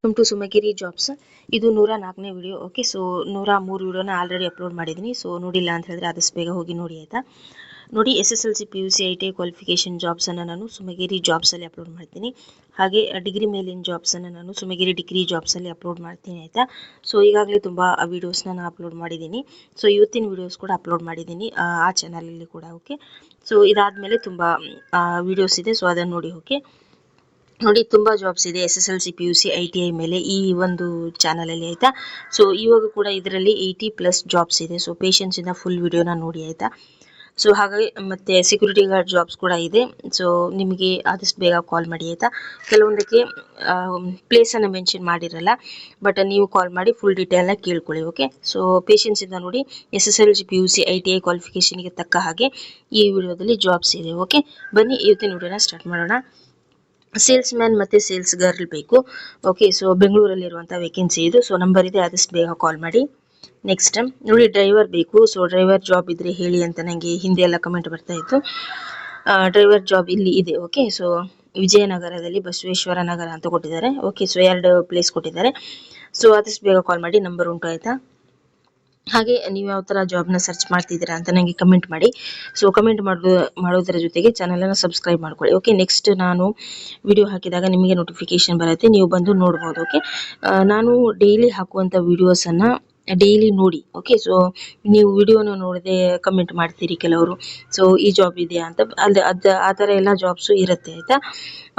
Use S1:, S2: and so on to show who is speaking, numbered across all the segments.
S1: Welcome to ಸುಮಗಿರಿ jobs. ಇದು 104ನೇ video. Okay, so 103 ವಿಡಿಯೋನ already upload ಮಾಡಿದ್ದೀನಿ. ಸೊ ನೋಡಿಲ್ಲ ಅಂತ ಹೇಳಿದ್ರೆ ಆದಷ್ಟು ಬೇಗ ಹೋಗಿ ನೋಡಿ ಆಯಿತಾ. ನೋಡಿ, SSLC PUC ITI ಕ್ವಾಲಿಫಿಕೇಷನ್ ಜಾಬ್ಸನ್ನು ನಾನು ಸುಮಗಿರಿ ಜಾಬ್ಸಲ್ಲಿ ಅಪ್ಲೋಡ್ ಮಾಡ್ತೀನಿ. ಹಾಗೆ ಡಿಗ್ರಿ ಮೇಲಿನ ಜಾಬ್ಸನ್ನು ನಾನು ಸುಮಗಿರಿ ಡಿಗ್ರಿ ಜಾಬ್ಸಲ್ಲಿ ಅಪ್ಲೋಡ್ ಮಾಡ್ತೀನಿ ಆಯಿತಾ. ಸೊ ಈಗಾಗಲೇ ತುಂಬ ವೀಡಿಯೋಸ್ನ ನಾನು ಅಪ್ಲೋಡ್ ಮಾಡಿದ್ದೀನಿ. ಸೊ ಇವತ್ತಿನ ವೀಡಿಯೋಸ್ ಕೂಡ ಅಪ್ಲೋಡ್ ಮಾಡಿದ್ದೀನಿ ಆ ಚಾನಲಲ್ಲಿ ಕೂಡ. ಓಕೆ, ಸೊ ಇದಾದಮೇಲೆ ತುಂಬ ವೀಡಿಯೋಸ್ ಇದೆ, ಸೊ ಅದನ್ನು ನೋಡಿ. ಓಕೆ ನೋಡಿ, ತುಂಬ ಜಾಬ್ಸ್ ಇದೆ SSLC PUC ITI ಮೇಲೆ ಈ ಒಂದು ಚಾನಲಲ್ಲಿ ಆಯಿತಾ. ಸೊ ಇವಾಗ ಕೂಡ ಇದರಲ್ಲಿ 80+ ಜಾಬ್ಸ್ ಇದೆ. ಸೊ ಪೇಷನ್ಸಿಂದ ಫುಲ್ ವಿಡಿಯೋನ ನೋಡಿ ಆಯಿತಾ. ಸೊ ಹಾಗಾಗಿ ಮತ್ತು ಸೆಕ್ಯೂರಿಟಿ ಗಾರ್ಡ್ ಜಾಬ್ಸ್ ಕೂಡ ಇದೆ. ಸೊ ನಿಮಗೆ ಆದಷ್ಟು ಬೇಗ ಕಾಲ್ ಮಾಡಿ ಆಯಿತಾ. ಕೆಲವೊಂದಕ್ಕೆ ಪ್ಲೇಸನ್ನು ಮೆನ್ಷನ್ ಮಾಡಿರಲ್ಲ, ಬಟ್ ನೀವು ಕಾಲ್ ಮಾಡಿ ಫುಲ್ ಡೀಟೇಲ್ನ ಕೇಳ್ಕೊಳ್ಳಿ. ಓಕೆ, ಸೊ ಪೇಷನ್ಸಿಂದ ನೋಡಿ. SSLC PUC ITI ಕ್ವಾಲಿಫಿಕೇಷನ್ಗೆ ತಕ್ಕ ಹಾಗೆ ಈ ವಿಡಿಯೋದಲ್ಲಿ ಜಾಬ್ಸ್ ಇದೆ. ಓಕೆ, ಬನ್ನಿ ಇವತ್ತಿನ ವಿಡಿಯೋನ ಸ್ಟಾರ್ಟ್ ಮಾಡೋಣ. ಸೇಲ್ಸ್ ಮ್ಯಾನ್ ಮತ್ತು ಸೇಲ್ಸ್ ಗರ್ಲ್ ಬೇಕು. ಓಕೆ, ಸೊ ಬೆಂಗಳೂರಲ್ಲಿರುವಂಥ ವೇಕೆನ್ಸಿ ಇದು. ಸೊ ನಂಬರ್ ಇದೆ, ಆದಷ್ಟು ಬೇಗ ಕಾಲ್ ಮಾಡಿ. ನೆಕ್ಸ್ಟ್ ನೋಡಿ, ಡ್ರೈವರ್ ಬೇಕು. ಸೊ ಡ್ರೈವರ್ ಜಾಬ್ ಇದ್ರೆ ಹೇಳಿ ಅಂತ ನನಗೆ ಹಿಂದೆ ಎಲ್ಲ ಕಮೆಂಟ್ ಬರ್ತಾ ಇತ್ತು. ಡ್ರೈವರ್ ಜಾಬ್ ಇಲ್ಲಿ ಇದೆ. ಓಕೆ, ಸೊ ವಿಜಯನಗರದಲ್ಲಿ ಬಸವೇಶ್ವರ ನಗರ ಅಂತ ಕೊಟ್ಟಿದ್ದಾರೆ. ಓಕೆ, ಸೊ 2 ಪ್ಲೇಸ್ ಕೊಟ್ಟಿದ್ದಾರೆ. ಸೊ ಆದಷ್ಟು ಬೇಗ ಕಾಲ್ ಮಾಡಿ, ನಂಬರ್ ಉಂಟು ಆಯಿತಾ. ಹಾಗೆ ನೀವು ಯಾವ ಥರ ಜಾಬ್ನ ಸರ್ಚ್ ಮಾಡ್ತಿದ್ದೀರಾ ಅಂತ ನನಗೆ ಕಮೆಂಟ್ ಮಾಡಿ. ಸೊ ಕಮೆಂಟ್ ಮಾಡೋದರ ಜೊತೆಗೆ ಚಾನಲನ್ನು ಸಬ್ಸ್ಕ್ರೈಬ್ ಮಾಡ್ಕೊಳ್ಳಿ. ಓಕೆ, ನೆಕ್ಸ್ಟ್ ನಾನು ವಿಡಿಯೋ ಹಾಕಿದಾಗ ನಿಮಗೆ ನೋಟಿಫಿಕೇಶನ್ ಬರುತ್ತೆ, ನೀವು ಬಂದು ನೋಡ್ಬೋದು. ಓಕೆ, ನಾನು ಡೈಲಿ ಹಾಕುವಂಥ ವೀಡಿಯೋಸನ್ನು ಡೈಲಿ ನೋಡಿ. ಓಕೆ, ಸೊ ನೀವು ವಿಡಿಯೋನ ನೋಡದೆ ಕಮೆಂಟ್ ಮಾಡ್ತೀರಿ ಕೆಲವರು. ಸೊ ಈ ಜಾಬ್ ಇದೆಯಾ ಅಂತ, ಆ ಥರ ಎಲ್ಲ ಜಾಬ್ಸು ಇರುತ್ತೆ ಆಯಿತಾ.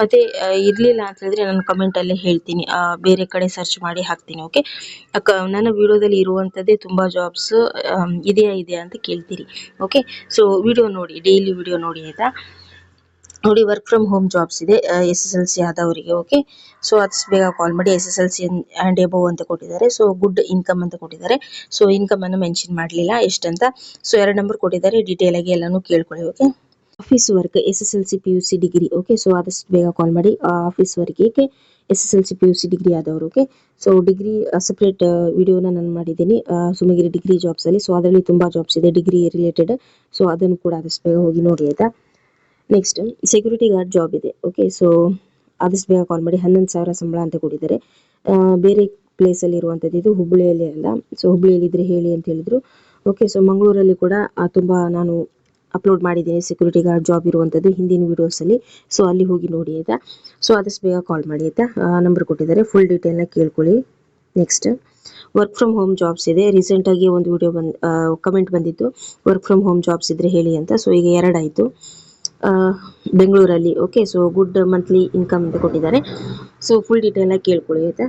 S1: ಮತ್ತು ಇರಲಿಲ್ಲ ಅಂತ ಹೇಳಿದ್ರೆ ನಾನು ಕಮೆಂಟಲ್ಲೇ ಹೇಳ್ತೀನಿ, ಬೇರೆ ಕಡೆ ಸರ್ಚ್ ಮಾಡಿ ಹಾಕ್ತೀನಿ. ಓಕೆ, ನನ್ನ ವಿಡಿಯೋದಲ್ಲಿ ಇರುವಂಥದ್ದೇ ತುಂಬ ಜಾಬ್ಸ್ ಇದೆಯಾ ಅಂತ ಕೇಳ್ತೀರಿ. ಓಕೆ, ಸೊ ವಿಡಿಯೋ ನೋಡಿ, ಡೈಲಿ ವಿಡಿಯೋ ನೋಡಿ ಆಯಿತಾ. ನೋಡಿ, ವರ್ಕ್ ಫ್ರಮ್ ಹೋಮ್ ಜಾಬ್ಸ್ ಇದೆ SSLC ಆದವರಿಗೆ. ಓಕೆ, ಸೊ ಆದಷ್ಟು ಬೇಗ ಕಾಲ್ ಮಾಡಿ. SSLC ಆ್ಯಂಡ್ ಎಬೋವ್ ಅಂತ ಕೊಟ್ಟಿದ್ದಾರೆ. ಸೊ ಗುಡ್ ಇನ್ಕಮ್ ಅಂತ ಕೊಟ್ಟಿದ್ದಾರೆ. ಸೊ ಇನ್ಕಮನ್ನು ಮೆನ್ಷನ್ ಮಾಡಲಿಲ್ಲ ಎಷ್ಟಂತ. ಸೊ 2 ನಂಬರ್ ಕೊಟ್ಟಿದ್ದಾರೆ, ಡೀಟೇಲ್ ಆಗಿ ಎಲ್ಲನೂ ಕೇಳ್ಕೊಳ್ಳಿ. Okay, office work SSLC PUC degree. Okay, so ಆದಷ್ಟು ಬೇಗ ಕಾಲ್ ಮಾಡಿ. ಆಫೀಸ್ ವರ್ಕಿಗೆ SSLC PUC ಡಿಗ್ರಿ ಆದವರು. ಓಕೆ, ಸೊ ಡಿಗ್ರಿ ಸಪ್ರೇಟ್ ವಿಡಿಯೋನ ನಾನು ಮಾಡಿದ್ದೀನಿ ಸುಮಗಿರಿ ಡಿಗ್ರಿ ಜಾಬ್ಸಲ್ಲಿ. ಸೊ ಅದರಲ್ಲಿ ತುಂಬ ಜಾಬ್ಸ್ ಇದೆ ಡಿಗ್ರಿ ರಿಲೇಟೆಡ್. ಸೊ ಅದನ್ನು ಕೂಡ ಆದಷ್ಟು ಬೇಗ ಹೋಗಿ ನೋಡಿ ಆಯಿತಾ. ನೆಕ್ಸ್ಟ್ ಸೆಕ್ಯೂರಿಟಿ ಗಾರ್ಡ್ ಜಾಬ್ ಇದೆ. ಓಕೆ, ಸೊ ಆದಷ್ಟು ಬೇಗ ಕಾಲ್ ಮಾಡಿ. 11,000 ಸಂಬಳ ಅಂತ ಕೊಟ್ಟಿದ್ದಾರೆ. ಬೇರೆ ಪ್ಲೇಸಲ್ಲಿ ಇರುವಂಥದ್ದು, ಇದು ಹುಬ್ಬಳ್ಳಿಯಲ್ಲಿ ಅಲ್ಲ. ಸೊ ಹುಬ್ಬಳ್ಳಿಯಲ್ಲಿ ಇದ್ರೆ ಹೇಳಿ ಅಂತ ಹೇಳಿದ್ರು. ಓಕೆ, ಸೊ ಮಂಗಳೂರಲ್ಲಿ ಕೂಡ ತುಂಬ ನಾನು ಅಪ್ಲೋಡ್ ಮಾಡಿದ್ದೀನಿ ಸೆಕ್ಯೂರಿಟಿ ಗಾರ್ಡ್ ಜಾಬ್ ಇರುವಂಥದ್ದು ಹಿಂದಿನ ವೀಡಿಯೋಸಲ್ಲಿ. ಸೊ ಅಲ್ಲಿ ಹೋಗಿ ನೋಡಿ ಆಯಿತಾ. ಸೊ ಆದಷ್ಟು ಬೇಗ ಕಾಲ್ ಮಾಡಿ ಆಯಿತಾ. ನಂಬರ್ ಕೊಟ್ಟಿದ್ದಾರೆ, ಫುಲ್ ಡೀಟೇಲ್ನ ಕೇಳ್ಕೊಳ್ಳಿ. Next work from home jobs ಇದೆ. ರೀಸೆಂಟಾಗಿ ಒಂದು ವಿಡಿಯೋ ಕಮೆಂಟ್ ಬಂದಿತ್ತು, ವರ್ಕ್ ಫ್ರಮ್ ಹೋಮ್ ಜಾಬ್ಸ್ ಇದ್ರೆ ಹೇಳಿ ಅಂತ. ಸೊ ಈಗ 2 ಆಯಿತು ಬೆಂಗಳೂರಲ್ಲಿ. Okay, so good monthly income ಅಂತ ಕೊಟ್ಟಿದ್ದಾರೆ. ಸೊ ಫುಲ್ ಡೀಟೇಲ್ನ ಕೇಳ್ಕೊಳ್ಳಿ ಆಯಿತಾ.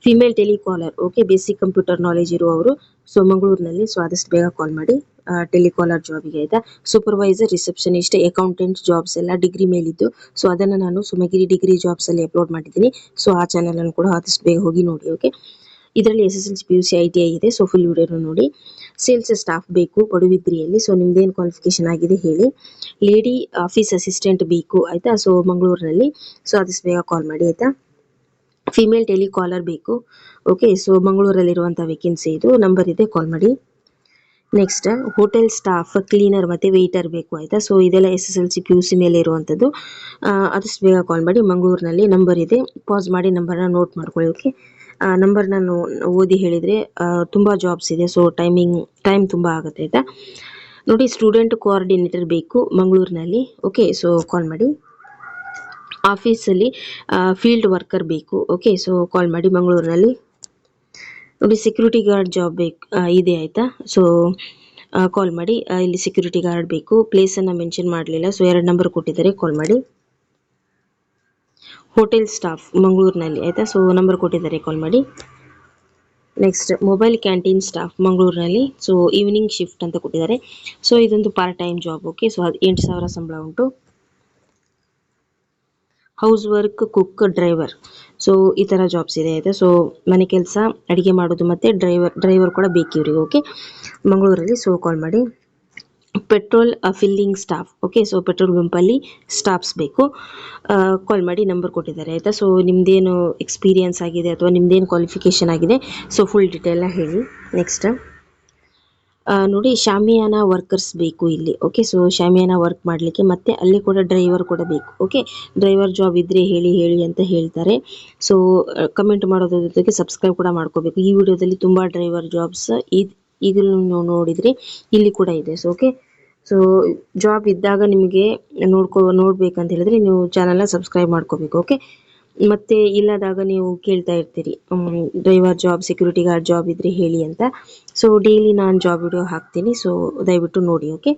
S1: Female telecaller. Okay, basic computer knowledge ಇರುವವರು. ಸೊ ಮಂಗಳೂರಿನಲ್ಲಿ. ಸೊ ಆದಷ್ಟು ಬೇಗ ಕಾಲ್ ಮಾಡಿ ಟೆಲಿಕಾಲರ್ ಜಾಬಿಗೆ ಆಯಿತಾ. ಸೂಪರ್ವೈಸರ್, ರಿಸೆಪ್ಷನಿಸ್ಟ್, ಅಕೌಂಟೆಂಟ್ ಜಾಬ್ಸ್ ಎಲ್ಲ ಡಿಗ್ರಿ ಮೇಲಿದ್ದು. ಸೊ ಅದನ್ನು ನಾನು ಸುಮಗಿರಿ ಡಿಗ್ರಿ ಜಾಬ್ಸಲ್ಲಿ ಅಪ್ಲೋಡ್ ಮಾಡಿದ್ದೀನಿ. ಸೊ ಆ ಚಾನಲನ್ನು ಕೂಡ ಆದಷ್ಟು ಬೇಗ ಹೋಗಿ ನೋಡಿ. ಓಕೆ, ಇದರಲ್ಲಿ SSLC PUC ITI ಇದೆ. ಸೊ ಫುಲ್ ವಿಡಿಯೋನ ನೋಡಿ. ಸೇಲ್ಸ್ ಸ್ಟಾಫ್ ಬೇಕು ಪಡುಬಿದ್ರಿಯಲ್ಲಿ. ಸೊ ನಿಮ್ದೇನು ಕ್ವಾಲಿಫಿಕೇಶನ್ ಆಗಿದೆ ಹೇಳಿ. ಲೇಡಿ ಆಫೀಸ್ ಅಸಿಸ್ಟೆಂಟ್ ಬೇಕು ಆಯಿತಾ. ಸೊ ಮಂಗಳೂರಿನಲ್ಲಿ. ಸೊ ಆದಷ್ಟು ಬೇಗ ಕಾಲ್ ಮಾಡಿ ಆಯಿತಾ. ಫಿಮೇಲ್ ಟೆಲಿಕಾಲರ್ ಬೇಕು. ಓಕೆ, ಸೊ ಮಂಗಳೂರಲ್ಲಿರುವಂಥ ವೇಕೆನ್ಸಿ ಇದು. ನಂಬರ್ ಇದೆ, ಕಾಲ್ ಮಾಡಿ. ನೆಕ್ಸ್ಟ್ ಹೋಟೆಲ್ ಸ್ಟಾಫ್, ಕ್ಲೀನರ್ ಮತ್ತು ವೆಯ್ಟರ್ ಬೇಕು ಆಯಿತಾ. ಸೊ ಇದೆಲ್ಲ SSLC PUC ಮೇಲೆ ಇರುವಂಥದ್ದು. ಆದಷ್ಟು ಬೇಗ ಕಾಲ್ ಮಾಡಿ. ಮಂಗಳೂರಿನಲ್ಲಿ. ನಂಬರ್ ಇದೆ, ಪಾಸ್ ಮಾಡಿ ನಂಬರ್ನ ನೋಟ್ ಮಾಡ್ಕೊಳ್ಳಿ. ಓಕೆ, ನಂಬರ್ ನಾನು ಓದಿ ಹೇಳಿದರೆ ತುಂಬ ಜಾಬ್ಸ್ ಇದೆ. ಸೊ ಟೈಮ್ ತುಂಬ ಆಗುತ್ತೆ ಆಯಿತಾ. ನೋಡಿ, ಸ್ಟೂಡೆಂಟ್ ಕೋಆರ್ಡಿನೇಟರ್ ಬೇಕು ಮಂಗಳೂರಿನಲ್ಲಿ. ಓಕೆ, ಸೊ ಕಾಲ್ ಮಾಡಿ. ಆಫೀಸಲ್ಲಿ ಫೀಲ್ಡ್ ವರ್ಕರ್ ಬೇಕು. ಓಕೆ, ಸೊ ಕಾಲ್ ಮಾಡಿ ಮಂಗಳೂರಿನಲ್ಲಿ. ನೋಡಿ, ಸೆಕ್ಯೂರಿಟಿ ಗಾರ್ಡ್ ಜಾಬ್ ಬೇಕು ಇದೆ ಆಯಿತಾ. ಸೊ ಕಾಲ್ ಮಾಡಿ. ಇಲ್ಲಿ ಸೆಕ್ಯೂರಿಟಿ ಗಾರ್ಡ್ ಬೇಕು. ಪ್ಲೇಸನ್ನು ಮೆನ್ಷನ್ ಮಾಡಲಿಲ್ಲ. ಸೊ 2 ನಂಬರ್ ಕೊಟ್ಟಿದ್ದಾರೆ, ಕಾಲ್ ಮಾಡಿ. ಹೋಟೆಲ್ ಸ್ಟಾಫ್ ಮಂಗಳೂರಿನಲ್ಲಿ ಆಯಿತಾ. ಸೊ ನಂಬರ್ ಕೊಟ್ಟಿದ್ದಾರೆ, ಕಾಲ್ ಮಾಡಿ. ನೆಕ್ಸ್ಟ್ ಮೊಬೈಲ್ ಕ್ಯಾಂಟೀನ್ ಸ್ಟಾಫ್ ಮಂಗಳೂರಿನಲ್ಲಿ. ಸೊ ಈವ್ನಿಂಗ್ ಶಿಫ್ಟ್ ಅಂತ ಕೊಟ್ಟಿದ್ದಾರೆ. ಸೊ ಇದೊಂದು part time job. Okay, so 8,000 ಸಂಬಳ ಉಂಟು. House work, cook, driver. So ಈ ಥರ ಜಾಬ್ಸ್ ಇದೆ ಆಯಿತಾ. ಸೊ ಮನೆ ಕೆಲಸ, ಅಡುಗೆ ಮಾಡೋದು ಮತ್ತು ಡ್ರೈವರ್ ಕೂಡ ಬೇಕು ಇವರಿಗೆ. ಓಕೆ, ಮಂಗಳೂರಲ್ಲಿ. ಸೊ ಕಾಲ್ ಮಾಡಿ. Petrol filling staff. Okay, so petrol ಬಂಪಲ್ಲಿ ಸ್ಟಾಫ್ಸ್ ಬೇಕು. ಕಾಲ್ ಮಾಡಿ. ನಂಬರ್ ಕೊಟ್ಟಿದ್ದಾರೆ ಆಯಿತಾ. ಸೊ ನಿಮ್ಮದೇನು ಎಕ್ಸ್ಪೀರಿಯನ್ಸ್ ಆಗಿದೆ ಅಥವಾ ನಿಮ್ಮದೇನು ಕ್ವಾಲಿಫಿಕೇಷನ್ ಆಗಿದೆ, ಸೊ ಫುಲ್ ಡೀಟೇಲ್ನ ಹೇಳಿ. ನೆಕ್ಸ್ಟ್ ನೋಡಿ ಶಾಮಿಯಾನ ವರ್ಕರ್ಸ್ ಬೇಕು ಇಲ್ಲಿ. ಓಕೆ, ಸೊ ಶಾಮಿಯಾನ ವರ್ಕ್ ಮಾಡಲಿಕ್ಕೆ, ಮತ್ತೆ ಅಲ್ಲಿ ಕೂಡ ಡ್ರೈವರ್ ಕೂಡ ಬೇಕು. ಓಕೆ, ಡ್ರೈವರ್ ಜಾಬ್ ಇದ್ರೆ ಹೇಳಿ ಹೇಳಿ ಅಂತ ಹೇಳ್ತಾರೆ. ಸೊ ಕಮೆಂಟ್ ಮಾಡೋದ್ರ ಜೊತೆಗೆ ಸಬ್ಸ್ಕ್ರೈಬ್ ಕೂಡ ಮಾಡ್ಕೋಬೇಕು. ಈ ವಿಡಿಯೋದಲ್ಲಿ ತುಂಬ ಡ್ರೈವರ್ ಜಾಬ್ಸ್ ಈಗಲೂ ನೀವು ನೋಡಿದರೆ ಇಲ್ಲಿ ಕೂಡ ಇದೆ. ಸೊ ಓಕೆ, ಸೊ ಜಾಬ್ ಇದ್ದಾಗ ನಿಮಗೆ ನೋಡ್ಬೇಕಂತ ಹೇಳಿದ್ರೆ ನೀವು ಚಾನಲ್ನ ಸಬ್ಸ್ಕ್ರೈಬ್ ಮಾಡ್ಕೋಬೇಕು. ಓಕೆ, ಮತ್ತೆ ಇಲ್ಲದಾಗ ನೀವು ಕೇಳ್ತಾ ಇರ್ತೀರಿ driver job, security guard job ಇದ್ರೆ ಹೇಳಿ ಅಂತ. ಸೊ ಡೈಲಿ ನಾನು ಜಾಬ್ ವಿಡಿಯೋ ಹಾಕ್ತೀನಿ, ಸೊ ದಯವಿಟ್ಟು ನೋಡಿ. ಓಕೆ,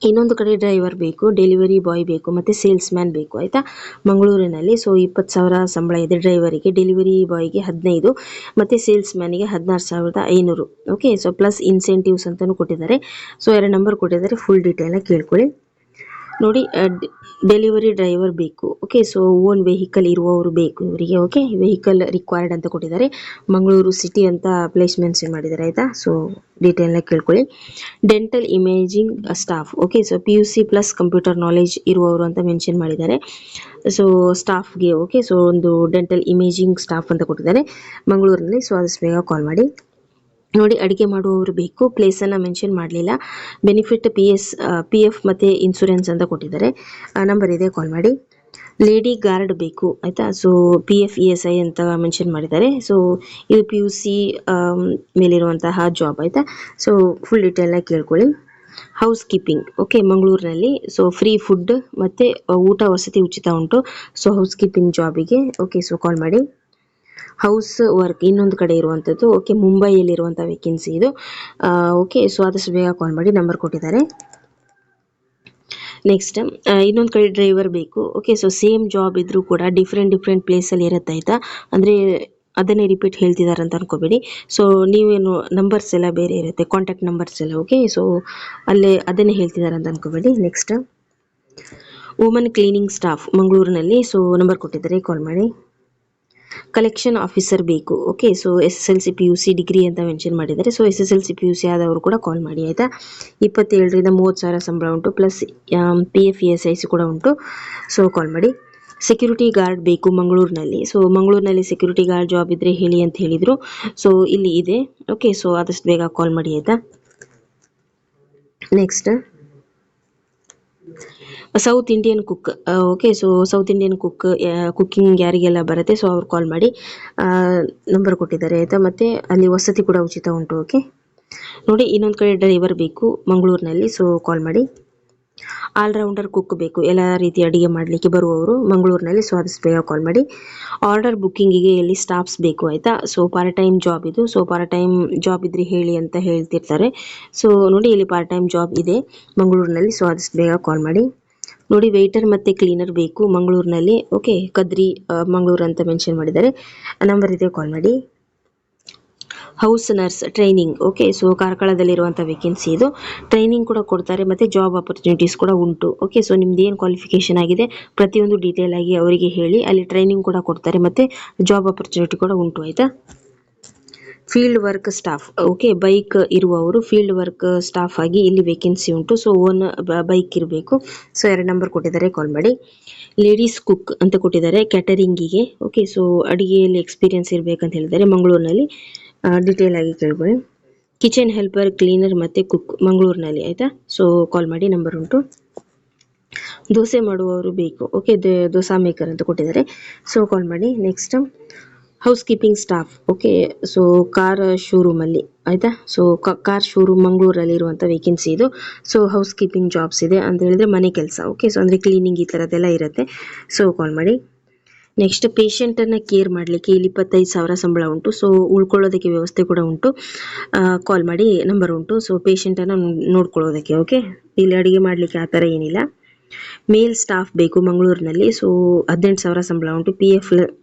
S1: ಇನ್ನೊಂದು ಕಡೆ ಡ್ರೈವರ್ ಬೇಕು, ಡೆಲಿವರಿ ಬಾಯ್ ಬೇಕು, ಮತ್ತು ಸೇಲ್ಸ್ ಮ್ಯಾನ್ ಬೇಕು ಆಯಿತಾ, ಮಂಗಳೂರಿನಲ್ಲಿ. ಸೊ 20,000 ಸಂಬಳ ಇದೆ ಡ್ರೈವರಿಗೆ, ಡೆಲಿವರಿ ಬಾಯ್ಗೆ 15, ಮತ್ತು ಸೇಲ್ಸ್ ಮ್ಯಾನಿಗೆ 16,500. ಓಕೆ, ಸೊ ಪ್ಲಸ್ ಇನ್ಸೆಂಟಿವ್ಸ್ ಅಂತಲೂ ಕೊಟ್ಟಿದ್ದಾರೆ. ಸೊ 2 ನಂಬರ್ ಕೊಟ್ಟಿದ್ದಾರೆ, ಫುಲ್ ಡೀಟೇಲ್ನ ಕೇಳ್ಕೊಳ್ಳಿ. ನೋಡಿ, ಡೆಲಿವರಿ ಡ್ರೈವರ್ ಬೇಕು. ಓಕೆ, ಸೊ ಓನ್ ವೆಹಿಕಲ್ ಇರುವವರು ಬೇಕು ಇವರಿಗೆ. ಓಕೆ, ವೆಹಿಕಲ್ ರಿಕ್ವೈರ್ಡ್ ಅಂತ ಕೊಟ್ಟಿದ್ದಾರೆ, ಮಂಗಳೂರು ಸಿಟಿ ಅಂತ ಪ್ಲೇಸ್ ಮೆನ್ಷನ್ ಮಾಡಿದ್ದಾರೆ ಆಯಿತಾ. ಸೊ ಡೀಟೇಲ್ನ ಕೇಳ್ಕೊಳ್ಳಿ. Dental imaging staff. Okay, so PUC plus computer knowledge ಇರುವವರು ಅಂತ ಮೆನ್ಷನ್ ಮಾಡಿದ್ದಾರೆ. ಸೊ ಸ್ಟಾಫ್ಗೆ ಓಕೆ, ಸೊ ಒಂದು ಡೆಂಟಲ್ ಇಮೇಜಿಂಗ್ ಸ್ಟಾಫ್ ಅಂತ ಕೊಟ್ಟಿದ್ದಾರೆ ಮಂಗಳೂರಿನಲ್ಲಿ. ಸೊ ಆದಷ್ಟು ಬೇಗ ಕಾಲ್ ಮಾಡಿ. ನೋಡಿ, ಅಡುಗೆ ಮಾಡುವವರು ಬೇಕು, ಪ್ಲೇಸನ್ನು ಮೆನ್ಷನ್ ಮಾಡಲಿಲ್ಲ. ಬೆನಿಫಿಟ್ PF ಮತ್ತು ಇನ್ಶೂರೆನ್ಸ್ ಅಂತ ಕೊಟ್ಟಿದ್ದಾರೆ, ನಂಬರ್ ಇದೆ, ಕಾಲ್ ಮಾಡಿ. ಲೇಡಿ ಗಾರ್ಡ್ ಬೇಕು ಆಯಿತಾ. ಸೊ PF ESI ಅಂತ ಮೆನ್ಷನ್ ಮಾಡಿದ್ದಾರೆ. ಸೊ ಇದು PUC ಮೇಲಿರುವಂತಹ ಜಾಬ್ ಆಯಿತಾ. ಸೊ ಫುಲ್ ಡೀಟೇಲ್ನ ಕೇಳ್ಕೊಳ್ಳಿ. Housekeeping. ಓಕೆ, ಮಂಗಳೂರಿನಲ್ಲಿ. ಸೊ ಫ್ರೀ ಫುಡ್ ಮತ್ತು ಊಟ ವಸತಿ ಉಚಿತ ಉಂಟು. ಸೊ ಹೌಸ್ ಕೀಪಿಂಗ್ ಜಾಬಿಗೆ ಓಕೆ, ಸೊ ಕಾಲ್ ಮಾಡಿ. ಹೌಸ್ ವರ್ಕ್ ಇನ್ನೊಂದು ಕಡೆ ಇರುವಂಥದ್ದು. ಓಕೆ, ಮುಂಬೈಯಲ್ಲಿರುವಂಥ ವೇಕೆನ್ಸಿ ಇದು. ಓಕೆ, ಸೊ ಆದಷ್ಟು ಬೇಗ ಕಾಲ್ ಮಾಡಿ, ನಂಬರ್ ಕೊಟ್ಟಿದ್ದಾರೆ. ನೆಕ್ಸ್ಟ್, ಇನ್ನೊಂದು ಕಡೆ ಡ್ರೈವರ್ ಬೇಕು. ಓಕೆ, ಸೊ ಸೇಮ್ ಜಾಬ್ ಇದ್ರೂ ಕೂಡ ಡಿಫ್ರೆಂಟ್ ಪ್ಲೇಸಲ್ಲಿ ಇರುತ್ತೆ ಆಯಿತಾ. ಅಂದರೆ ಅದನ್ನೇ ರಿಪೀಟ್ ಹೇಳ್ತಿದ್ದಾರೆ ಅಂತ ಅನ್ಕೋಬೇಡಿ. ಸೊ ನೀವೇನು ನಂಬರ್ಸ್ ಎಲ್ಲ ಬೇರೆ ಇರುತ್ತೆ, ಕಾಂಟ್ಯಾಕ್ಟ್ ನಂಬರ್ಸ್ ಎಲ್ಲ. ಓಕೆ, ಸೊ ಅಲ್ಲೇ ಅದನ್ನೇ ಹೇಳ್ತಿದ್ದಾರೆ ಅಂತ ಅನ್ಕೋಬೇಡಿ. ನೆಕ್ಸ್ಟ್, ವುಮನ್ ಕ್ಲೀನಿಂಗ್ ಸ್ಟಾಫ್ ಮಂಗಳೂರಿನಲ್ಲಿ. ಸೊ ನಂಬರ್ ಕೊಟ್ಟಿದ್ದಾರೆ, ಕಾಲ್ ಮಾಡಿ. ಕಲೆಕ್ಷನ್ ಆಫೀಸರ್ ಬೇಕು. Okay, so SSLC PUC degree ಅಂತ ಮೆನ್ಷನ್ ಮಾಡಿದ್ದಾರೆ. ಸೊ SSLC PUC ಆದವರು ಕೂಡ ಕಾಲ್ ಮಾಡಿ ಆಯಿತಾ. 27,000 30,000 ಸಂಬಳ ಉಂಟು, ಪ್ಲಸ್ PF ESI ಕೂಡ ಉಂಟು. ಸೊ ಕಾಲ್ ಮಾಡಿ. ಸೆಕ್ಯೂರಿಟಿ ಗಾರ್ಡ್ ಬೇಕು ಮಂಗಳೂರಿನಲ್ಲಿ. ಸೊ ಮಂಗಳೂರಿನಲ್ಲಿ ಸೆಕ್ಯೂರಿಟಿ ಗಾರ್ಡ್ ಜಾಬ್ ಇದ್ರೆ ಹೇಳಿ ಅಂತ ಹೇಳಿದರು. ಸೊ ಇಲ್ಲಿ ಇದೆ. ಓಕೆ, ಸೊ ಆದಷ್ಟು ಬೇಗ ಕಾಲ್ ಮಾಡಿ ಆಯಿತಾ. Next, south Indian cook. Okay, so south Indian cooking ಯಾರಿಗೆಲ್ಲ ಬರುತ್ತೆ, ಸೊ ಅವ್ರು ಕಾಲ್ ಮಾಡಿ, ನಂಬರ್ ಕೊಟ್ಟಿದ್ದಾರೆ ಆಯಿತಾ. ಮತ್ತು ಅಲ್ಲಿ ವಸತಿ ಕೂಡ ಉಚಿತ ಉಂಟು. ಓಕೆ, ನೋಡಿ, ಇನ್ನೊಂದು ಕಡೆ ಡ್ರೈವರ್ ಬೇಕು ಮಂಗಳೂರಿನಲ್ಲಿ. ಸೊ ಕಾಲ್ ಮಾಡಿ. ಆಲ್ರೌಂಡರ್ ಕುಕ್ ಬೇಕು, ಎಲ್ಲ ರೀತಿ ಅಡುಗೆ ಮಾಡಲಿಕ್ಕೆ ಬರುವವರು ಮಂಗಳೂರಿನಲ್ಲಿ. ಸೊ ಆದಷ್ಟು ಬೇಗ ಕಾಲ್ ಮಾಡಿ. ಆರ್ಡರ್ ಬುಕ್ಕಿಂಗಿಗೆ ಇಲ್ಲಿ ಸ್ಟಾಫ್ಸ್ ಬೇಕು ಆಯಿತಾ. ಸೊ ಪಾರ್ಟ್ ಟೈಮ್ ಜಾಬ್ ಇದು. ಸೊ ಪಾರ್ಟ್ ಟೈಮ್ ಜಾಬ್ ಇದ್ರೆ ಹೇಳಿ ಅಂತ ಹೇಳ್ತಿರ್ತಾರೆ. ಸೊ ನೋಡಿ, ಇಲ್ಲಿ ಪಾರ್ಟ್ ಟೈಮ್ ಜಾಬ್ ಇದೆ ಮಂಗಳೂರಿನಲ್ಲಿ. ಸೊ ಆದಷ್ಟು ಬೇಗ ಕಾಲ್ ಮಾಡಿ. ನೋಡಿ, ವೆಯ್ಟರ್ ಮತ್ತು ಕ್ಲೀನರ್ ಬೇಕು ಮಂಗಳೂರಿನಲ್ಲಿ. ಓಕೆ, ಕದ್ರಿ ಮಂಗಳೂರು ಅಂತ ಮೆನ್ಷನ್ ಮಾಡಿದ್ದಾರೆ, ನಂಬರ್ ಇದೆ, ಕಾಲ್ ಮಾಡಿ. House nurse training. Okay, so ಕಾರ್ಕಳದಲ್ಲಿರುವಂಥ ವೇಕೆನ್ಸಿ ಇದು. ಟ್ರೈನಿಂಗ್ ಕೂಡ ಕೊಡ್ತಾರೆ ಮತ್ತು ಜಾಬ್ ಆಪರ್ಚುನಿಟೀಸ್ ಕೂಡ ಉಂಟು. ಓಕೆ, ಸೊ ನಿಮ್ದು ಏನು ಕ್ವಾಲಿಫಿಕೇಷನ್ ಆಗಿದೆ ಪ್ರತಿಯೊಂದು ಡೀಟೇಲ್ ಆಗಿ ಅವರಿಗೆ ಹೇಳಿ, ಅಲ್ಲಿ ಟ್ರೈನಿಂಗ್ ಕೂಡ ಕೊಡ್ತಾರೆ ಮತ್ತು ಜಾಬ್ ಆಪರ್ಚುನಿಟಿ ಕೂಡ ಉಂಟು ಆಯಿತಾ. Field work staff. Okay, bike ಇರುವವರು ಫೀಲ್ಡ್ ವರ್ಕ್ ಸ್ಟಾಫ್ ಆಗಿ ಇಲ್ಲಿ ವೇಕೆನ್ಸಿ ಉಂಟು. ಸೊ ಓನ್ ಬೈಕ್ ಇರಬೇಕು. ಸೊ 2 ನಂಬರ್ ಕೊಟ್ಟಿದ್ದಾರೆ, ಕಾಲ್ ಮಾಡಿ. ಲೇಡೀಸ್ ಕುಕ್ ಅಂತ ಕೊಟ್ಟಿದ್ದಾರೆ ಕ್ಯಾಟರಿಂಗಿಗೆ. ಓಕೆ, ಸೊ ಅಡುಗೆಯಲ್ಲಿ ಎಕ್ಸ್ಪೀರಿಯನ್ಸ್ ಇರಬೇಕಂತ ಹೇಳಿದ್ದಾರೆ ಮಂಗಳೂರಿನಲ್ಲಿ. ಡೀಟೇಲ್ ಆಗಿ ಕೇಳ್ಕೊಳ್ಳಿ. ಕಿಚನ್ ಹೆಲ್ಪರ್, ಕ್ಲೀನರ್ ಮತ್ತು ಕುಕ್ ಮಂಗಳೂರಿನಲ್ಲಿ ಆಯಿತಾ. ಸೊ ಕಾಲ್ ಮಾಡಿ, ನಂಬರ್ ಉಂಟು. ದೋಸೆ ಮಾಡುವವರು ಬೇಕು. ಓಕೆ, ದೋಸಾ ಮೇಕರ್ ಅಂತ ಕೊಟ್ಟಿದ್ದಾರೆ. ಸೊ ಕಾಲ್ ಮಾಡಿ. Next, housekeeping staff. Okay, so car ಶೋರೂಮಲ್ಲಿ ಆಯಿತಾ. ಸೊ ಕಾರ್ ಶೋರೂಮ್ ಮಂಗಳೂರಲ್ಲಿ ಇರುವಂಥ ವೇಕೆನ್ಸಿ ಇದು. ಸೊ ಹೌಸ್ ಕೀಪಿಂಗ್ ಜಾಬ್ಸ್ ಇದೆ ಅಂತ ಹೇಳಿದ್ರೆ ಮನೆ ಕೆಲಸ. ಓಕೆ, ಸೊ ಅಂದರೆ ಕ್ಲೀನಿಂಗ್ ಈ ಥರದ್ದೆಲ್ಲ ಇರುತ್ತೆ. ಸೊ ಕಾಲ್ ಮಾಡಿ. ನೆಕ್ಸ್ಟ್, ಪೇಷಂಟನ್ನು ಕೇರ್ ಮಾಡಲಿಕ್ಕೆ ಇಲ್ಲಿ 25,000 ಸಂಬಳ ಉಂಟು. ಸೊ ಉಳ್ಕೊಳ್ಳೋದಕ್ಕೆ ವ್ಯವಸ್ಥೆ ಕೂಡ ಉಂಟು, ಕಾಲ್ ಮಾಡಿ, ನಂಬರ್ ಉಂಟು. ಸೊ ಪೇಷಂಟನ್ನು ನೋಡ್ಕೊಳ್ಳೋದಕ್ಕೆ. ಓಕೆ, ಇಲ್ಲಿ ಅಡುಗೆ ಮಾಡಲಿಕ್ಕೆ ಆ ಥರ ಏನಿಲ್ಲ. ಮೇಲ್ ಸ್ಟಾಫ್ ಬೇಕು ಮಂಗಳೂರಿನಲ್ಲಿ. ಸೊ 18,000 ಸಂಬಳ ಉಂಟು, PF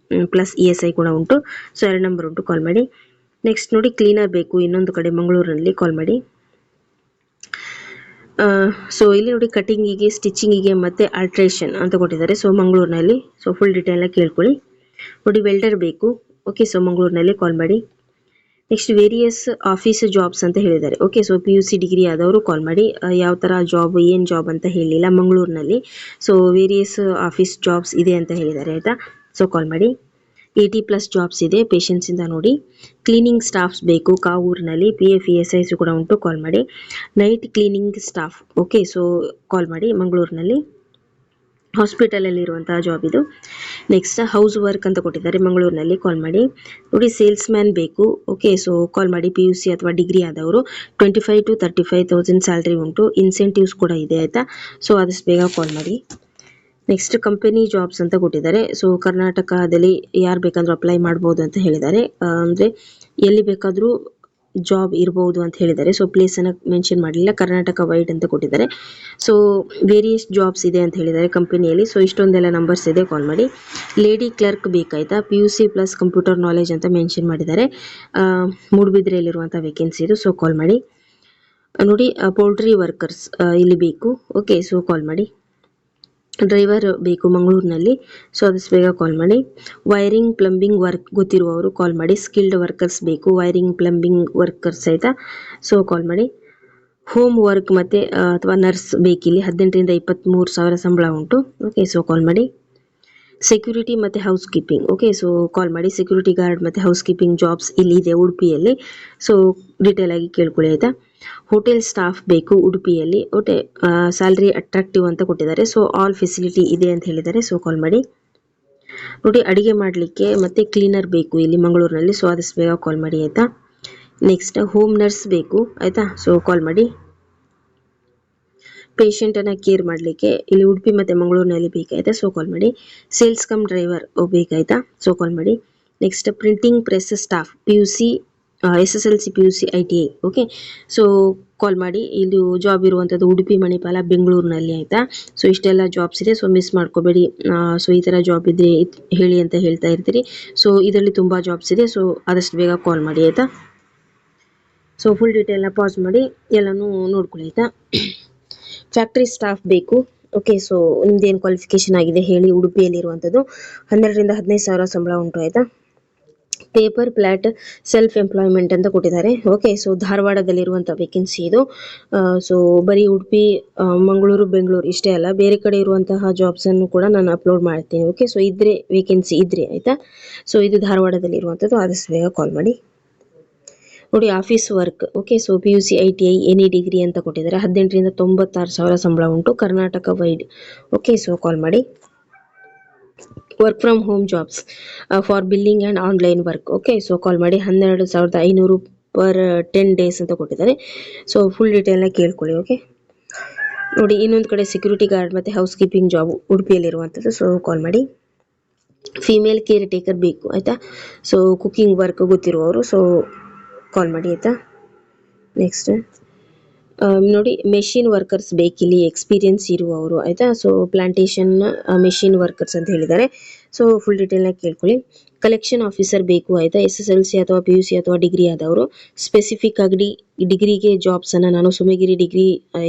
S1: ಪ್ಲಸ್ ESI ಕೂಡ ಉಂಟು. ಸೊ 2 ನಂಬರ್ ಉಂಟು, ಕಾಲ್ ಮಾಡಿ. ನೆಕ್ಸ್ಟ್ ನೋಡಿ, ಕ್ಲೀನರ್ ಬೇಕು ಇನ್ನೊಂದು ಕಡೆ ಮಂಗಳೂರಿನಲ್ಲಿ, ಕಾಲ್ ಮಾಡಿ. ಸೊ ಇಲ್ಲಿ ನೋಡಿ, ಕಟಿಂಗಿಗೆ, ಸ್ಟಿಚಿಂಗಿಗೆ ಮತ್ತು ಆಲ್ಟ್ರೇಷನ್ ಅಂತ ಕೊಟ್ಟಿದ್ದಾರೆ. ಸೊ ಮಂಗಳೂರಿನಲ್ಲಿ. ಸೊ ಫುಲ್ ಡೀಟೇಲ್ನ ಕೇಳ್ಕೊಳ್ಳಿ. ನೋಡಿ, ವೆಲ್ಡರ್ ಬೇಕು. ಓಕೆ, ಸೊ ಮಂಗಳೂರಿನಲ್ಲಿ, ಕಾಲ್ ಮಾಡಿ. ನೆಕ್ಸ್ಟ್, ವೇರಿಯಸ್ ಆಫೀಸ್ ಜಾಬ್ಸ್ ಅಂತ ಹೇಳಿದ್ದಾರೆ. ಓಕೆ, ಸೊ PUC ಡಿಗ್ರಿ ಆದವರು ಕಾಲ್ ಮಾಡಿ. ಯಾವ ಥರ ಜಾಬ್, ಏನು ಜಾಬ್ ಅಂತ ಹೇಳಿಲ್ಲ ಮಂಗಳೂರಿನಲ್ಲಿ. ಸೊ ವೇರಿಯಸ್ ಆಫೀಸ್ ಜಾಬ್ಸ್ ಇದೆ ಅಂತ ಹೇಳಿದ್ದಾರೆ ಆಯಿತಾ. ಸೊ ಕಾಲ್ ಮಾಡಿ. 80+ ಜಾಬ್ಸ್ ಇದೆ, ಪೇಷನ್ಸಿಂದ ನೋಡಿ. ಕ್ಲೀನಿಂಗ್ ಸ್ಟಾಫ್ಸ್ ಬೇಕು ಕಾವೂರಿನಲ್ಲಿ, PF ESIC ಕೂಡ ಉಂಟು, ಕಾಲ್ ಮಾಡಿ. Night cleaning staff, okay, so call ಮಾಡಿ, ಮಂಗಳೂರಿನಲ್ಲಿ ಹಾಸ್ಪಿಟಲಲ್ಲಿ ಇರುವಂತಹ ಜಾಬ್ ಇದು. ನೆಕ್ಸ್ಟ್ ಹೌಸ್ ವರ್ಕ್ ಅಂತ ಕೊಟ್ಟಿದ್ದಾರೆ, ಮಂಗಳೂರಿನಲ್ಲಿ, ಕಾಲ್ ಮಾಡಿ. ನೋಡಿ ಸೇಲ್ಸ್ ಮ್ಯಾನ್ ಬೇಕು, ಓಕೆ, ಸೊ ಕಾಲ್ ಮಾಡಿ. PUC ಅಥವಾ ಡಿಗ್ರಿ ಆದವರು. 25,000 to 35,000 ಸ್ಯಾಲ್ರಿ ಉಂಟು, ಇನ್ಸೆಂಟಿವ್ಸ್ ಕೂಡ ಇದೆ ಆಯಿತಾ. ಸೊ ಆದಷ್ಟು ಬೇಗ ಕಾಲ್ ಮಾಡಿ. ನೆಕ್ಸ್ಟ್ ಕಂಪನಿ ಜಾಬ್ಸ್ ಅಂತ ಕೊಟ್ಟಿದ್ದಾರೆ. ಸೊ ಕರ್ನಾಟಕದಲ್ಲಿ ಯಾರು ಬೇಕಾದರೂ ಅಪ್ಲೈ ಮಾಡ್ಬೋದು ಅಂತ ಹೇಳಿದ್ದಾರೆ, ಅಂದರೆ ಎಲ್ಲಿ ಬೇಕಾದರೂ ಜಾಬ್ ಇರ್ಬೋದು ಅಂತ ಹೇಳಿದ್ದಾರೆ. ಸೊ ಪ್ಲೇಸನ್ನು ಮೆನ್ಷನ್ ಮಾಡಲಿಲ್ಲ, ಕರ್ನಾಟಕ ವೈಡ್ ಅಂತ ಕೊಟ್ಟಿದ್ದಾರೆ. ಸೊ ವೇರಿಯಸ್ ಜಾಬ್ಸ್ ಇದೆ ಅಂತ ಹೇಳಿದ್ದಾರೆ ಕಂಪನಿಯಲ್ಲಿ. ಸೊ ಇಷ್ಟೊಂದೆಲ್ಲ ನಂಬರ್ಸ್ ಇದೆ, ಕಾಲ್ ಮಾಡಿ. ಲೇಡಿ ಕ್ಲರ್ಕ್ ಬೇಕಾಯ್ತಾ, PUC ಪ್ಲಸ್ ಕಂಪ್ಯೂಟರ್ ನಾಲೆಜ್ ಅಂತ ಮೆನ್ಷನ್ ಮಾಡಿದ್ದಾರೆ. ಮೂಡುಬಿದ್ರೆಯಲ್ಲಿರುವಂಥ ವೇಕೆನ್ಸಿ ಇದು, ಸೊ ಕಾಲ್ ಮಾಡಿ. ನೋಡಿ ಪೋಲ್ಟ್ರಿ ವರ್ಕರ್ಸ್ ಇಲ್ಲಿ ಬೇಕು, ಓಕೆ, ಸೊ ಕಾಲ್ ಮಾಡಿ. ಡ್ರೈವರ್ ಬೇಕು ಮಂಗಳೂರಿನಲ್ಲಿ, ಸೊ ಆದಷ್ಟು ಬೇಗ ಕಾಲ್ ಮಾಡಿ. ವೈರಿಂಗ್ ಪ್ಲಂಬಿಂಗ್ ವರ್ಕ್ ಗೊತ್ತಿರುವವರು ಕಾಲ್ ಮಾಡಿ. ಸ್ಕಿಲ್ಡ್ ವರ್ಕರ್ಸ್ ಬೇಕು, ವೈರಿಂಗ್ ಪ್ಲಂಬಿಂಗ್ ವರ್ಕರ್ಸ್ ಆಯಿತಾ, ಸೊ ಕಾಲ್ ಮಾಡಿ. ಹೋಮ್ ವರ್ಕ್ ಮತ್ತು ಅಥವಾ ನರ್ಸ್ ಬೇಕಿಲ್ಲಿ, 18,000 to 23,000 ಸಂಬಳ ಉಂಟು, ಓಕೆ, ಸೊ ಕಾಲ್ ಮಾಡಿ. ಸೆಕ್ಯೂರಿಟಿ ಮತ್ತು housekeeping, okay, so call ಮಾಡಿ. ಸೆಕ್ಯೂರಿಟಿ ಗಾರ್ಡ್ ಮತ್ತು ಹೌಸ್ ಕೀಪಿಂಗ್ ಜಾಬ್ಸ್ ಇಲ್ಲಿದೆ ಉಡುಪಿಯಲ್ಲಿ, ಸೊ ಡೀಟೇಲ್ ಆಗಿ ಕೇಳ್ಕೊಳ್ಳಿ ಆಯಿತಾ. ಹೋಟೆಲ್ ಸ್ಟಾಫ್ ಬೇಕು ಉಡುಪಿಯಲ್ಲಿ, ಓಕೆ, ಸ್ಯಾಲ್ರಿ ಅಟ್ರಾಕ್ಟಿವ್ ಅಂತ ಕೊಟ್ಟಿದ್ದಾರೆ. ಸೊ ಆಲ್ ಫೆಸಿಲಿಟಿ ಇದೆ ಅಂತ ಹೇಳಿದ್ದಾರೆ, ಸೊ ಕಾಲ್ ಮಾಡಿ. ನೋಡಿ ಅಡಿಗೆ ಮಾಡಲಿಕ್ಕೆ ಮತ್ತು ಕ್ಲೀನರ್ ಬೇಕು ಇಲ್ಲಿ ಮಂಗಳೂರಿನಲ್ಲಿ, ಸೊ ಆದಷ್ಟು ಬೇಗ ಕಾಲ್ ಮಾಡಿ ಆಯಿತಾ. ನೆಕ್ಸ್ಟ್ ಹೋಮ್ ನರ್ಸ್ ಬೇಕು ಆಯಿತಾ, ಸೊ ಕಾಲ್ ಮಾಡಿ. ಪೇಷಂಟನ್ನು ಕೇರ್ ಮಾಡಲಿಕ್ಕೆ ಇಲ್ಲಿ ಉಡುಪಿ ಮತ್ತು ಮಂಗಳೂರಿನಲ್ಲಿ ಬೇಕಾಯ್ತಾ, ಸೊ ಕಾಲ್ ಮಾಡಿ. ಸೇಲ್ಸ್ ಕಮ್ ಡ್ರೈವರ್ ಬೇಕಾಯ್ತಾ, ಸೊ ಕಾಲ್ ಮಾಡಿ. Next printing press staff, PUC SSLC PUC ITI, okay, so call ಮಾಡಿ. ಇಲ್ಲಿ ಜಾಬ್ ಇರುವಂಥದ್ದು ಉಡುಪಿ, ಮಣಿಪಾಲ, ಬೆಂಗಳೂರಿನಲ್ಲಿ ಆಯಿತಾ. ಸೊ ಇಷ್ಟೆಲ್ಲ ಜಾಬ್ಸ್ ಇದೆ, ಸೊ ಮಿಸ್ ಮಾಡ್ಕೋಬೇಡಿ. ಸೊ ಈ ಥರ ಜಾಬ್ ಇದ್ದರೆ ಹೇಳಿ ಅಂತ ಹೇಳ್ತಾ ಇರ್ತೀರಿ. ಸೊ ಇದರಲ್ಲಿ ತುಂಬ ಜಾಬ್ಸ್ ಇದೆ, ಸೊ ಆದಷ್ಟು ಬೇಗ ಕಾಲ್ ಮಾಡಿ ಆಯಿತಾ. ಸೊ ಫುಲ್ ಡೀಟೇಲ್ನ ಪಾಸ್ ಮಾಡಿ ಎಲ್ಲನೂ ನೋಡ್ಕೊಳ್ಳಿ ಆಯಿತಾ. ಫ್ಯಾಕ್ಟ್ರಿ ಸ್ಟಾಫ್ ಬೇಕು, ಓಕೆ, ಸೊ ನಿಮ್ದೇನು ಕ್ವಾಲಿಫಿಕೇಷನ್ ಆಗಿದೆ ಹೇಳಿ. ಉಡುಪಿಯಲ್ಲಿರುವಂಥದ್ದು 12,000 to 15,000 ಸಂಬಳ ಉಂಟು ಆಯಿತಾ. ಪೇಪರ್ ಪ್ಲಾಟ್ ಸೆಲ್ಫ್ ಎಂಪ್ಲಾಯ್ಮೆಂಟ್ ಅಂತ ಕೊಟ್ಟಿದ್ದಾರೆ, ಓಕೆ, ಸೊ ಧಾರವಾಡದಲ್ಲಿರುವಂಥ ವೇಕೆನ್ಸಿ ಇದು. ಸೊ ಬರೀ ಉಡುಪಿ, ಮಂಗಳೂರು, ಬೆಂಗಳೂರು ಇಷ್ಟೇ ಅಲ್ಲ, ಬೇರೆ ಕಡೆ ಇರುವಂತಹ ಜಾಬ್ಸನ್ನು ಕೂಡ ನಾನು ಅಪ್ಲೋಡ್ ಮಾಡ್ತೀನಿ, ಓಕೆ. ಸೊ ಇದ್ರೆ ವೇಕೆನ್ಸಿ ಇದ್ರೆ ಆಯಿತಾ. ಸೊ ಇದು ಧಾರವಾಡದಲ್ಲಿರುವಂಥದ್ದು, ಆದಷ್ಟು ಬೇಗ ಕಾಲ್ ಮಾಡಿ. ನೋಡಿ office work, okay, so PUC ITI any degree ಅಂತ ಕೊಟ್ಟಿದ್ದಾರೆ. 18,000 to 96,000 ಸಂಬಳ ಉಂಟು, Karnataka wide, okay, so call ಮಾಡಿ. Work from home jobs for billing and online work, okay, so call ಮಾಡಿ. 12,500 ಪರ್ 10 days ಅಂತ ಕೊಟ್ಟಿದ್ದಾರೆ. ಸೊ ಫುಲ್ ಡೀಟೇಲ್ನ ಕೇಳ್ಕೊಳ್ಳಿ, ಓಕೆ. ನೋಡಿ ಇನ್ನೊಂದು ಕಡೆ ಸೆಕ್ಯೂರಿಟಿ ಗಾರ್ಡ್ ಮತ್ತು ಹೌಸ್ ಕೀಪಿಂಗ್ ಜಾಬ್ ಉಡುಪಿಯಲ್ಲಿರುವಂಥದ್ದು, ಸೊ ಕಾಲ್ ಮಾಡಿ. ಫೀಮೇಲ್ ಕೇರ್ ಟೇಕರ್ ಬೇಕು ಆಯಿತಾ. ಸೊ ಕುಕಿಂಗ್ ವರ್ಕ್ ಗೊತ್ತಿರುವವರು, ಸೊ ಕಾಲ್ ಮಾಡಿ ಆಯಿತಾ. ನೆಕ್ಸ್ಟ್ ನೋಡಿ ಮೆಷಿನ್ ವರ್ಕರ್ಸ್ ಬೇಕಿಲ್ಲಿ, ಎಕ್ಸ್ಪೀರಿಯನ್ಸ್ ಇರುವವರು ಆಯಿತಾ. ಸೊ ಪ್ಲಾಂಟೇಶನ್ ಮೆಷಿನ್ ವರ್ಕರ್ಸ್ ಅಂತ ಹೇಳಿದ್ದಾರೆ. ಸೊ ಫುಲ್ ಡೀಟೇಲ್ನ ಕೇಳ್ಕೊಳ್ಳಿ. ಕಲೆಕ್ಷನ್ ಆಫೀಸರ್ ಬೇಕು ಆಯಿತಾ. SSLC ಅಥವಾ PUC ಅಥವಾ ಡಿಗ್ರಿ ಆದವರು. ಸ್ಪೆಸಿಫಿಕ್ ಆಗಿ ಡಿಗ್ರಿಗೆ ಜಾಬ್ಸನ್ನು ನಾನು ಸುಮಗಿರಿ ಡಿಗ್ರಿ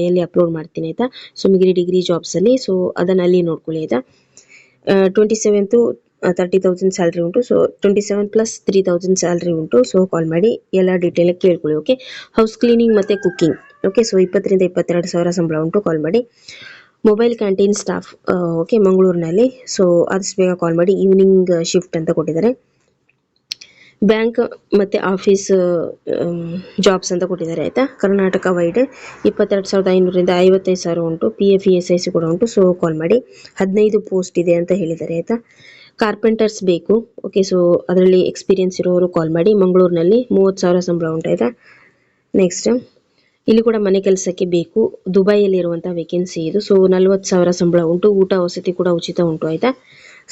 S1: ಎಲ್ಲಿ ಅಪ್ಲೋಡ್ ಮಾಡ್ತೀನಿ ಆಯಿತಾ. ಸುಮಗಿರಿ ಡಿಗ್ರಿ ಜಾಬ್ಸಲ್ಲಿ, ಸೊ ಅದನ್ನು ಅಲ್ಲಿ ನೋಡ್ಕೊಳ್ಳಿ ಆಯಿತಾ. 27,000 to 30,000 ಸ್ಯಾಲ್ರಿ ಉಂಟು, ಸೊ 27 plus 3,000 ಸ್ಯಾಲ್ರಿ ಉಂಟು, ಸೊ ಕಾಲ್ ಮಾಡಿ. ಎಲ್ಲ ಡೀಟೇಲ್ ಕೇಳ್ಕೊಳ್ಳಿ, ಓಕೆ. ಹೌಸ್ ಕ್ಲೀನಿಂಗ್ ಮತ್ತು ಕುಕ್ಕಿಂಗ್, ಓಕೆ, ಸೊ 20,000 to 22,000 ಸಂಬಳ ಉಂಟು, ಕಾಲ್ ಮಾಡಿ. ಮೊಬೈಲ್ ಕ್ಯಾಂಟೀನ್ ಸ್ಟಾಫ್, ಓಕೆ, ಮಂಗಳೂರಿನಲ್ಲಿ, ಸೊ ಆದಷ್ಟು ಬೇಗ ಕಾಲ್ ಮಾಡಿ. ಈವ್ನಿಂಗ್ ಶಿಫ್ಟ್ ಅಂತ ಕೊಟ್ಟಿದ್ದಾರೆ. ಬ್ಯಾಂಕ್ ಮತ್ತು ಆಫೀಸ್ ಜಾಬ್ಸ್ ಅಂತ ಕೊಟ್ಟಿದ್ದಾರೆ ಆಯಿತಾ. ಕರ್ನಾಟಕ ವೈಡ್ 22,500 to 55,000 ಉಂಟು, PF ESIC ಕೂಡ ಉಂಟು, ಸೊ ಕಾಲ್ ಮಾಡಿ. 15 ಪೋಸ್ಟ್ ಇದೆ ಅಂತ ಹೇಳಿದ್ದಾರೆ ಆಯಿತಾ. ಕಾರ್ಪೆಂಟರ್ಸ್ ಬೇಕು, ಓಕೆ, ಸೊ ಅದರಲ್ಲಿ ಎಕ್ಸ್ಪೀರಿಯನ್ಸ್ ಇರೋರು ಕಾಲ್ ಮಾಡಿ. ಮಂಗಳೂರಿನಲ್ಲಿ 30,000 ಸಂಬಳ ಉಂಟು ಆಯಿತಾ. ನೆಕ್ಸ್ಟ್ ಇಲ್ಲಿ ಕೂಡ ಮನೆ ಕೆಲಸಕ್ಕೆ ಬೇಕು, ದುಬೈಯಲ್ಲಿರುವಂಥ ವೇಕೆನ್ಸಿ ಇದು. ಸೊ 40,000 ಸಂಬಳ ಉಂಟು, ಊಟ ವಸತಿ ಕೂಡ ಉಚಿತ ಉಂಟು ಆಯಿತಾ.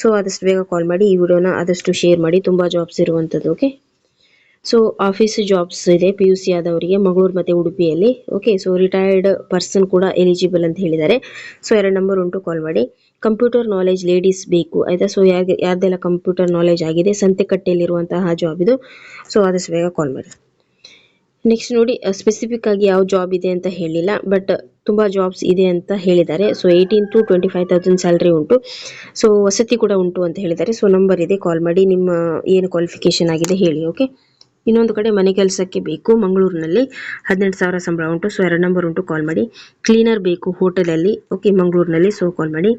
S1: ಸೊ ಆದಷ್ಟು ಬೇಗ ಕಾಲ್ ಮಾಡಿ. ಈ ವಿಡಿಯೋನ ಆದಷ್ಟು ಶೇರ್ ಮಾಡಿ, ತುಂಬ ಜಾಬ್ಸ್ ಇರುವಂಥದ್ದು, ಓಕೆ. ಸೊ ಆಫೀಸ್ ಜಾಬ್ಸ್ ಇದೆ PUC ಆದವರಿಗೆ ಮಂಗಳೂರು ಮತ್ತು ಉಡುಪಿಯಲ್ಲಿ, ಓಕೆ. ಸೊ ರಿಟೈರ್ಡ್ ಪರ್ಸನ್ ಕೂಡ ಎಲಿಜಿಬಲ್ ಅಂತ ಹೇಳಿದ್ದಾರೆ. ಸೊ 2 ನಂಬರ್ ಉಂಟು, ಕಾಲ್ ಮಾಡಿ. ಕಂಪ್ಯೂಟರ್ ನಾಲೆಜ್ ಲೇಡೀಸ್ ಬೇಕು ಆಯಿತಾ. ಸೊ ಯಾರ್ದೆಲ್ಲ ಕಂಪ್ಯೂಟರ್ ನಾಲೆಜ್ ಆಗಿದೆ, ಸಂತೆಕಟ್ಟೆಯಲ್ಲಿರುವಂತಹ ಜಾಬ್ ಇದು. ಸೊ ಆದಷ್ಟು ಬೇಗ ಕಾಲ್ ಮಾಡಿ. ನೆಕ್ಸ್ಟ್ ನೋಡಿ ಸ್ಪೆಸಿಫಿಕ್ ಆಗಿ ಯಾವ ಜಾಬ್ ಇದೆ ಅಂತ ಹೇಳಿಲ್ಲ, ಬಟ್ ತುಂಬ ಜಾಬ್ಸ್ ಇದೆ ಅಂತ ಹೇಳಿದ್ದಾರೆ. ಸೊ 18,000 to 25,000 ಸ್ಯಾಲ್ರಿ ಉಂಟು, ಸೊ ವಸತಿ ಕೂಡ ಉಂಟು ಅಂತ ಹೇಳಿದ್ದಾರೆ. ಸೊ ನಂಬರ್ ಇದೆ, ಕಾಲ್ ಮಾಡಿ. ನಿಮ್ಮ ಏನು ಕ್ವಾಲಿಫಿಕೇಷನ್ ಆಗಿದೆ ಹೇಳಿ, ಓಕೆ. ಇನ್ನೊಂದು ಕಡೆ ಮನೆ ಕೆಲಸಕ್ಕೆ ಬೇಕು ಮಂಗಳೂರಿನಲ್ಲಿ, 18,000 ಸಂಬಳ ಉಂಟು, ಸೊ 2 ನಂಬರ್ ಉಂಟು, ಕಾಲ್ ಮಾಡಿ. ಕ್ಲೀನರ್ ಬೇಕು ಹೋಟೆಲಲ್ಲಿ, ಓಕೆ, ಮಂಗಳೂರಿನಲ್ಲಿ, ಸೊ ಕಾಲ್ ಮಾಡಿ.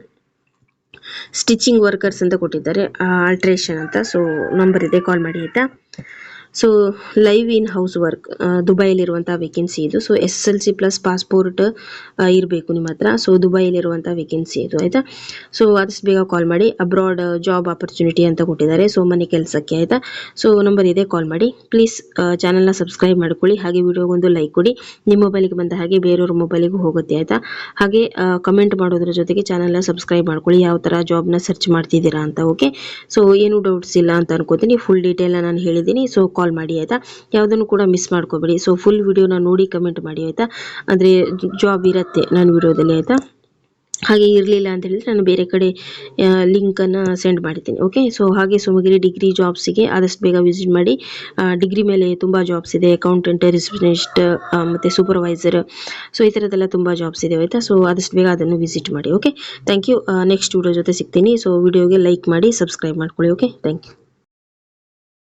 S1: ಸ್ಟಿಚಿಂಗ್ ವರ್ಕರ್ಸ್ ಅಂತ ಕೊಟ್ಟಿದ್ದಾರೆ, ಆಲ್ಟ್ರೇಷನ್ ಅಂತ. ಸೊ ನಂಬರ್ ಇದೆ, ಕಾಲ್ ಮಾಡಿ ಆಯಿತಾ. So live in house work, ದುಬೈಲಿರುವಂಥ ವೇಕೆನ್ಸಿ ಇದು. ಸೊ SSLC ಪ್ಲಸ್ ಪಾಸ್ಪೋರ್ಟ್ ಇರಬೇಕು ನಿಮ್ಮ ಹತ್ರ. ಸೊ ದುಬೈಲಿರುವಂಥ ವೇಕೆನ್ಸಿ ಇದು ಆಯಿತಾ. ಸೊ ಆದಷ್ಟು ಬೇಗ ಕಾಲ್ ಮಾಡಿ. ಅಬ್ರಾಡ್ ಜಾಬ್ ಆಪರ್ಚುನಿಟಿ ಅಂತ ಕೊಟ್ಟಿದ್ದಾರೆ, ಸೊ ಮನೆ ಕೆಲಸಕ್ಕೆ ಆಯಿತಾ. ಸೊ ನಂಬರ್ ಇದೆ, ಕಾಲ್ ಮಾಡಿ. ಪ್ಲೀಸ್ ಚಾನಲ್ನ ಸಬ್ಸ್ಕ್ರೈಬ್ ಮಾಡ್ಕೊಳ್ಳಿ, ಹಾಗೆ ವಿಡಿಯೋಗೊಂದು ಲೈಕ್ ಕೊಡಿ. ನಿಮ್ಮ ಮೊಬೈಲಿಗೆ ಬಂದ ಹಾಗೆ ಬೇರೆಯವ್ರ ಮೊಬೈಲಿಗೂ ಹೋಗುತ್ತೆ ಆಯಿತಾ. ಹಾಗೆ ಕಮೆಂಟ್ ಮಾಡೋದ್ರ ಜೊತೆಗೆ ಚಾನಲ್ನ ಸಬ್ಸ್ಕ್ರೈಬ್ ಮಾಡ್ಕೊಳ್ಳಿ, ಯಾವ ಥರ ಜಾಬ್ನ ಸರ್ಚ್ ಮಾಡ್ತಿದ್ದೀರಾ ಅಂತ. ಓಕೆ, ಸೊ ಏನು ಡೌಟ್ಸ್ ಇಲ್ಲ ಅಂತ ಅನ್ಕೋತೀನಿ. ಫುಲ್ ಡೀಟೇಲ್ನ ನಾನು ಹೇಳಿದ್ದೀನಿ. ಸೊ ಕಾಲ್ ಮಾಡಿ ಆಯಿತಾ. ಯಾವುದನ್ನು ಕೂಡ ಮಿಸ್ ಮಾಡ್ಕೋಬೇಡಿ. ಸೊ ಫುಲ್ ವಿಡಿಯೋನ ನೋಡಿ ಕಮೆಂಟ್ ಮಾಡಿ ಆಯಿತಾ. ಅಂದರೆ ಜಾಬ್ ಇರುತ್ತೆ ನನ್ನ ವಿಡಿಯೋದಲ್ಲಿ ಆಯಿತಾ. ಹಾಗೆ ಇರಲಿಲ್ಲ ಅಂತ ಹೇಳಿದ್ರೆ ನಾನು ಬೇರೆ ಕಡೆ ಲಿಂಕನ್ನು ಸೆಂಡ್ ಮಾಡ್ತೀನಿ. ಓಕೆ, ಸೊ ಹಾಗೆ ಸುಮಗಿರಿ ಡಿಗ್ರಿ ಜಾಬ್ಸಿಗೆ ಆದಷ್ಟು ಬೇಗ ವಿಸಿಟ್ ಮಾಡಿ. ಡಿಗ್ರಿ ಮೇಲೆ ತುಂಬ ಜಾಬ್ಸ್ ಇದೆ, ಅಕೌಂಟೆಂಟ್, ರಿಸೆಪ್ಷನಿಸ್ಟ್ ಮತ್ತು ಸೂಪರ್ವೈಸರ್. ಸೊ ಈ ಥರದ್ದೆಲ್ಲ ತುಂಬ ಜಾಬ್ಸ್ ಇದೆ ಆಯಿತಾ. ಸೊ ಆದಷ್ಟು ಬೇಗ ಅದನ್ನು ವಿಸಿಟ್ ಮಾಡಿ. Okay, thank you. Next video ಜೊತೆ ಸಿಗ್ತೀನಿ. ಸೊ ವಿಡಿಯೋಗೆ ಲೈಕ್ ಮಾಡಿ, ಸಬ್ಸ್ಕ್ರೈಬ್ ಮಾಡ್ಕೊಳ್ಳಿ. Okay, thank you.